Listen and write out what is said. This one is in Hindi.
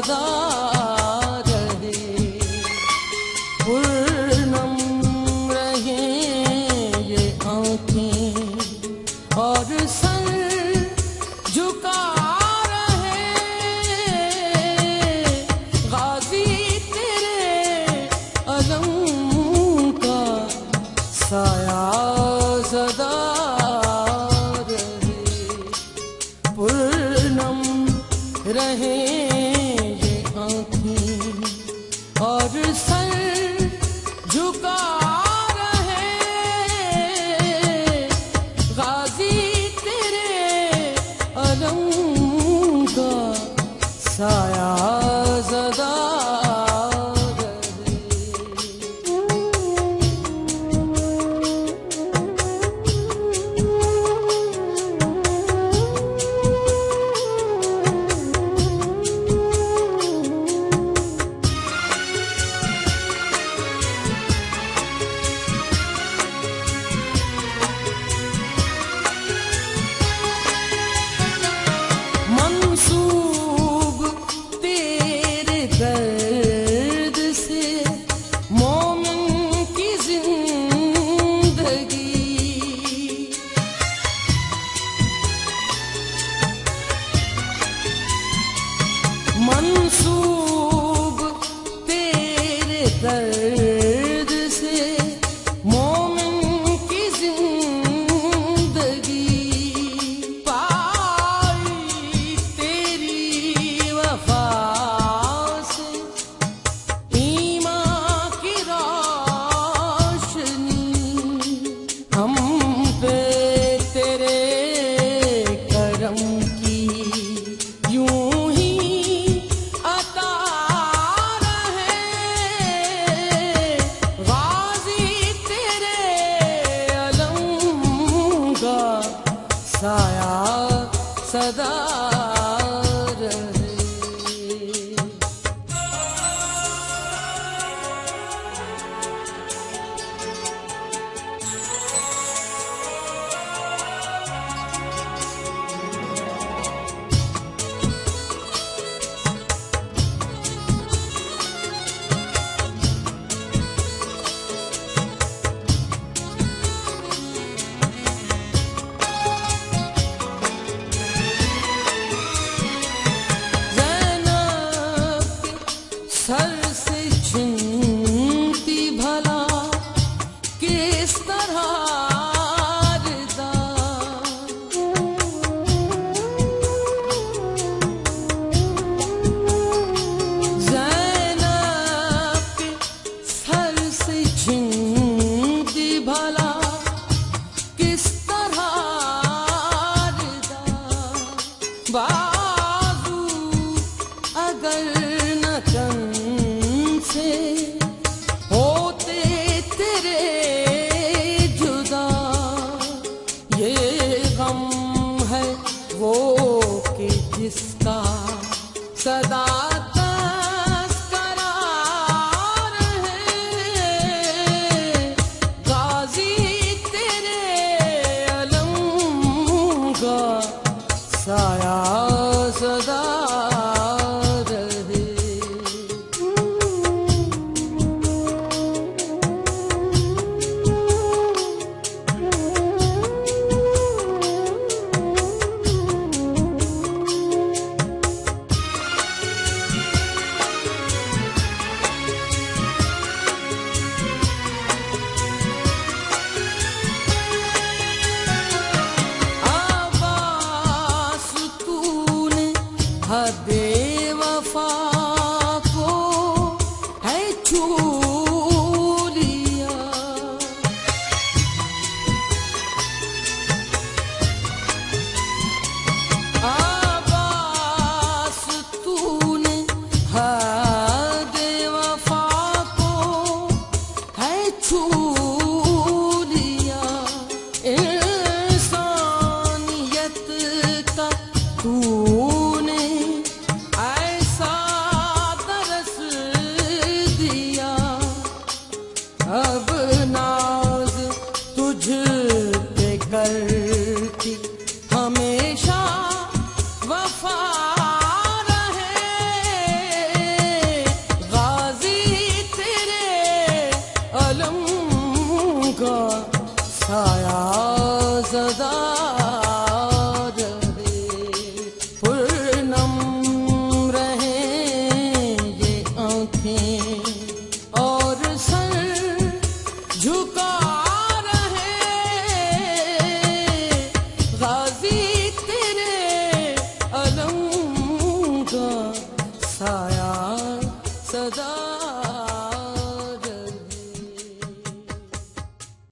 सदा रहे, पूर्णम रहे ये आँखें और सर झुका रहे, गाजी तेरे अलम का साया सदा रहे ये आँखें और सर झुका रहे, गाजी तेरे अलम का साया सदा मंसूब तेरे दर्द से मोमिन की जिंदगी, मंसूब तेरे दर्द से मोमिन की जिंदगी, साया सदा रहे। सर से छिनती भला किस तरह रिदा, ज़ैनब के सर से छिनती भला किस तरह रिदा, बाजू अगर न तन से होते तेरे जुदा, ये गम है वो कि जिसका सदा तस्करा रहे, गाजी तेरे अलम का साया सदा साया सदा